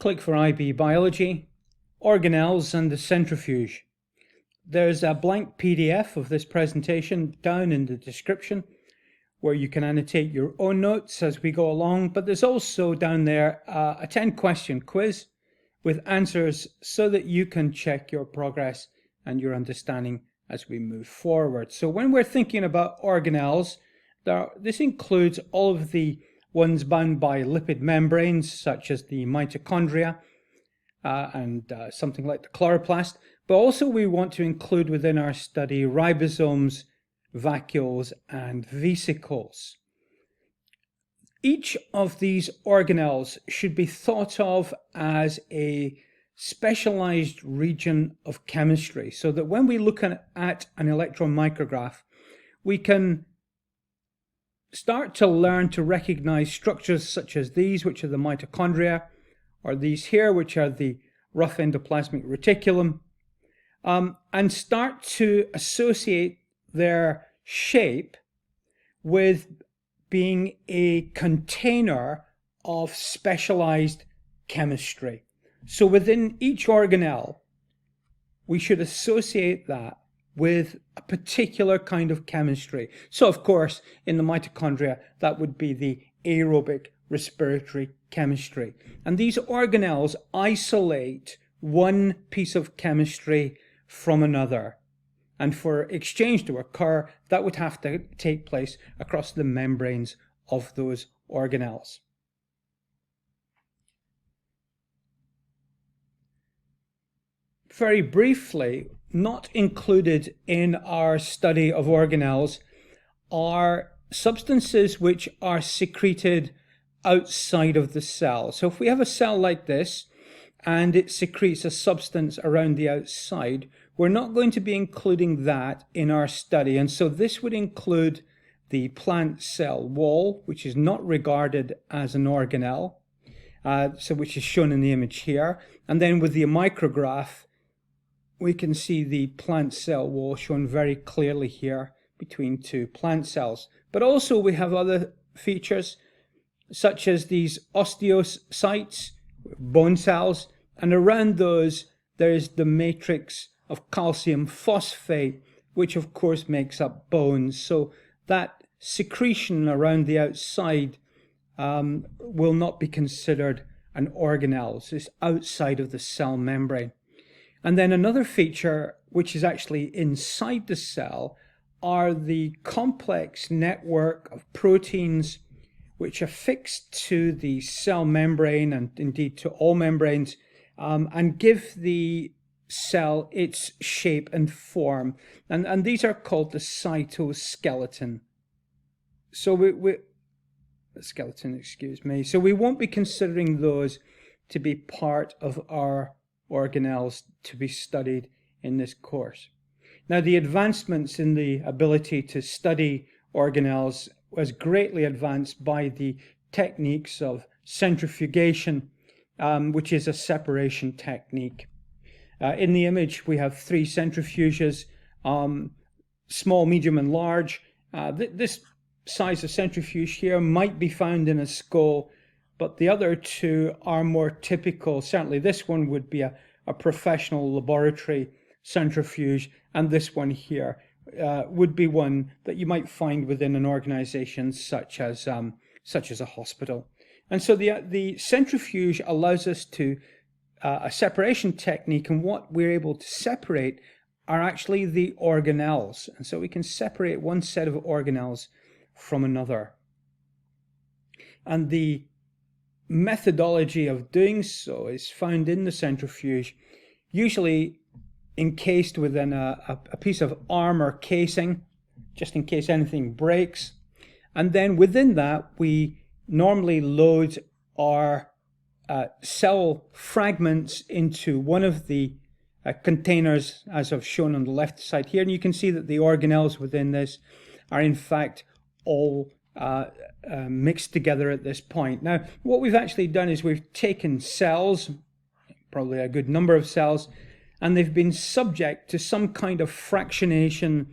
click for IB Biology, Organelles and the Centrifuge. There's a blank PDF of this presentation down in the description where you can annotate your own notes as we go along, but there's also down there a 10-question quiz with answers so that you can check your progress and your understanding as we move forward. So when we're thinking about organelles, this includes all of the ones bound by lipid membranes, such as the mitochondria and something like the chloroplast, but also we want to include within our study ribosomes, vacuoles, and vesicles. Each of these organelles should be thought of as a specialized region of chemistry, so that when we look at an electron micrograph, we can start to learn to recognize structures such as these, which are the mitochondria, or these here, which are the rough endoplasmic reticulum, and start to associate their shape with being a container of specialized chemistry. So within each organelle, we should associate that with a particular kind of chemistry. So of course, in the mitochondria, that would be the aerobic respiratory chemistry. And these organelles isolate one piece of chemistry from another. And for exchange to occur, that would have to take place across the membranes of those organelles. Very briefly, not included in our study of organelles are substances which are secreted outside of the cell. So if we have a cell like this and it secretes a substance around the outside, we're not going to be including that in our study. And so this would include the plant cell wall, which is not regarded as an organelle, which is shown in the image here. And then with the micrograph, we can see the plant cell wall shown very clearly here between two plant cells. But also we have other features such as these osteocytes, bone cells, and around those there is the matrix of calcium phosphate, which of course makes up bones. So that secretion around the outside will not be considered an organelle. It's outside of the cell membrane. And then another feature which is actually inside the cell are the complex network of proteins which are fixed to the cell membrane and indeed to all membranes and give the cell its shape and form. And these are called the cytoskeleton. So So we won't be considering those to be part of our organelles to be studied in this course. Now, the advancements in the ability to study organelles was greatly advanced by the techniques of centrifugation, which is a separation technique. In the image, we have three centrifuges, small, medium, and large. This size of centrifuge here might be found in a skull, but the other two are more typical. Certainly this one would be a professional laboratory centrifuge, and this one here would be one that you might find within an organization such as a hospital. And so the centrifuge allows us to a separation technique, and what we're able to separate are actually the organelles. And so we can separate one set of organelles from another. And the methodology of doing so is found in the centrifuge, usually encased within a piece of armor casing, just in case anything breaks. And then within that, we normally load our cell fragments into one of the containers, as I've shown on the left side here. And you can see that the organelles within this are in fact all mixed together at this point. Now, what we've actually done is we've taken cells, probably a good number of cells, and they've been subject to some kind of fractionation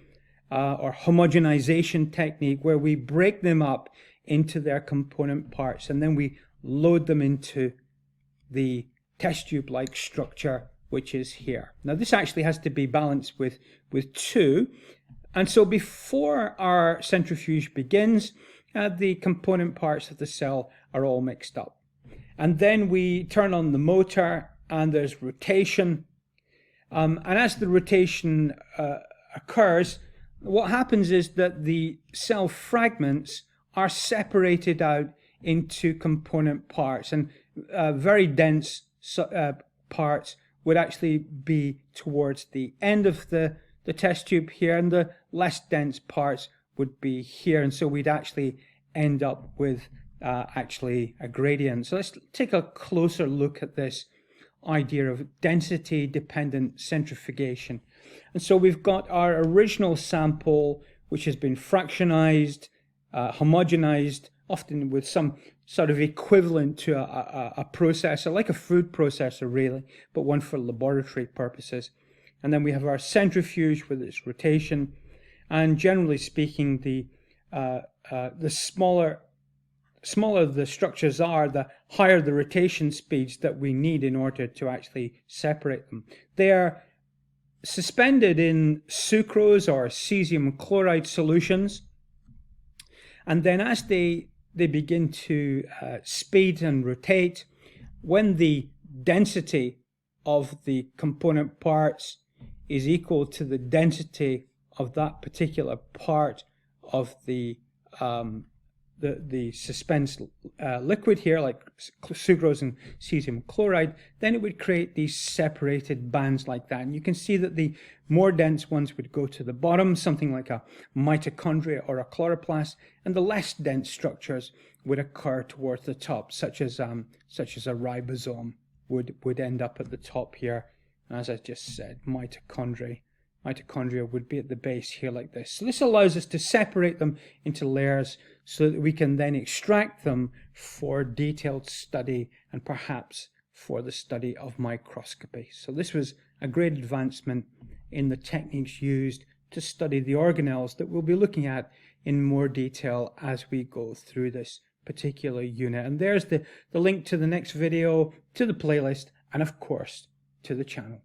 or homogenization technique where we break them up into their component parts, and then we load them into the test tube-like structure, which is here. Now this actually has to be balanced with 2. And so before our centrifuge begins, the component parts of the cell are all mixed up. And then we turn on the motor and there's rotation. And as the rotation occurs, what happens is that the cell fragments are separated out into component parts, and very dense parts would actually be towards the end of the test tube here, and the less dense parts would be here, and so we'd actually end up with actually a gradient. So let's take a closer look at this idea of density dependent centrifugation. And so we've got our original sample, which has been fractionized, homogenized, often with some sort of equivalent to a processor, like a food processor really, but one for laboratory purposes. And then we have our centrifuge with its rotation, and generally speaking, the smaller the structures are, the higher the rotation speeds that we need in order to actually separate them. They are suspended in sucrose or cesium chloride solutions, and then as they begin to speed and rotate, when the density of the component parts is equal to the density of that particular part of the suspensed liquid here, like sucrose and cesium chloride, then it would create these separated bands like that. And you can see that the more dense ones would go to the bottom, something like a mitochondria or a chloroplast, and the less dense structures would occur towards the top, such as a ribosome would end up at the top here. And as I just said, mitochondria would be at the base here like this. So this allows us to separate them into layers so that we can then extract them for detailed study and perhaps for the study of microscopy. So this was a great advancement in the techniques used to study the organelles that we'll be looking at in more detail as we go through this particular unit. And there's the link to the next video, to the playlist, and of course to the channel.